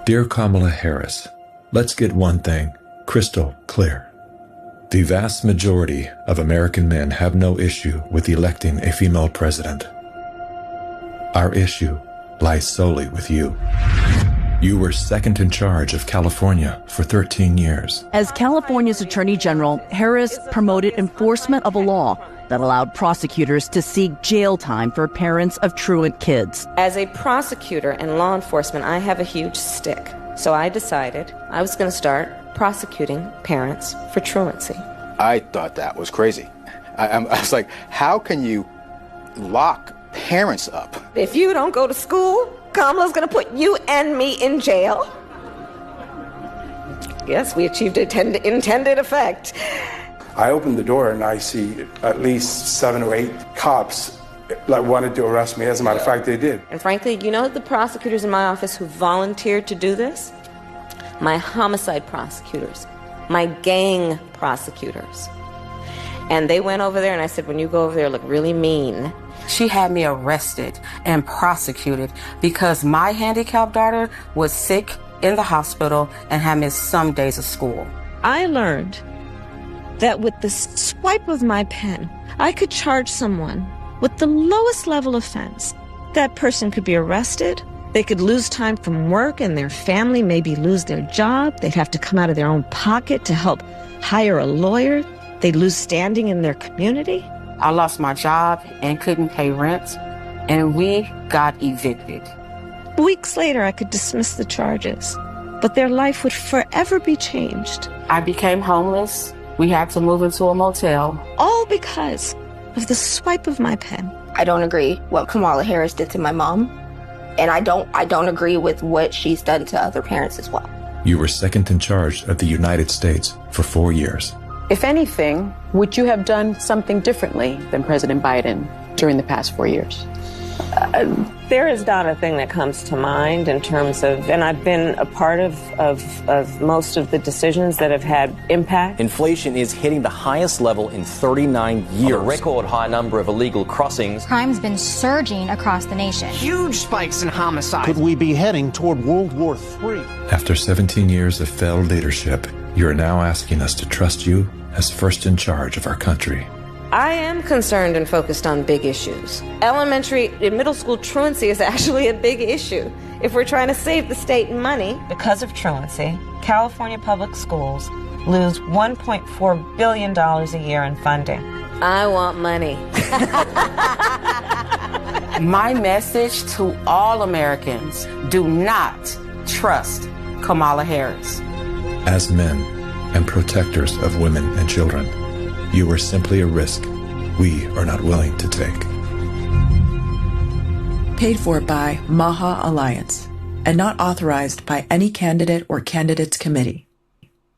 Dear Kamala Harris, let's get one thing crystal clear. The vast majority of American men have no issue with electing a female president. Our issue lies solely with you. You were second in charge of California for 13 years. As California's Attorney General, Harris promoted enforcement of a law that allowed prosecutors to seek jail time for parents of truant kids. As a prosecutor and law enforcement, I have a huge stick. So I decided I was going to start prosecuting parents for truancy. I thought that was crazy. I was like, how can you lock parents up? If you don't go to school, Kamala's going to put you and me in jail. Yes, we achieved intended effect. I opened the door and I see at least 7 or 8 cops wanted to arrest me. As a matter of fact, they did. And frankly, you know the prosecutors in my office who volunteered to do this? My homicide prosecutors, my gang prosecutors. And they went over there and I said, when you go over there, look really mean. She had me arrested and prosecuted because my handicapped daughter was sick in the hospital and had missed some days of school. I learned that with the swipe of my pen, I could charge someone with the lowest level offense. That person could be arrested. They could lose time from work and their family maybe lose their job. They'd have to come out of their own pocket to help hire a lawyer. They'd lose standing in their community. I lost my job and couldn't pay rent, and we got evicted. Weeks later, I could dismiss the charges, but their life would forever be changed. I became homeless. We had to move into a motel. All because of the swipe of my pen. I don't agree what Kamala Harris did to my mom, and I don't agree with what she's done to other parents as well. You were second in charge of the United States for 4 years. If anything, would you have done something differently than President Biden during the past 4 years? There is not a thing that comes to mind in terms of, and I've been a part of most of the decisions that have had impact. Inflation is hitting the highest level in 39 years. A record high number of illegal crossings. Crime's been surging across the nation. Huge spikes in homicide. Could we be heading toward World War III? After 17 years of failed leadership, you are now asking us to trust you as first in charge of our country. I am concerned and focused on big issues. Elementary and middle school truancy is actually a big issue. If we're trying to save the state money. Because of truancy, California public schools lose $1.4 billion a year in funding. I want money. My message to all Americans, do not trust Kamala Harris. As men and protectors of women and children, you are simply a risk we are not willing to take. Paid for by MAHA Alliance and not authorized by any candidate or candidates committee.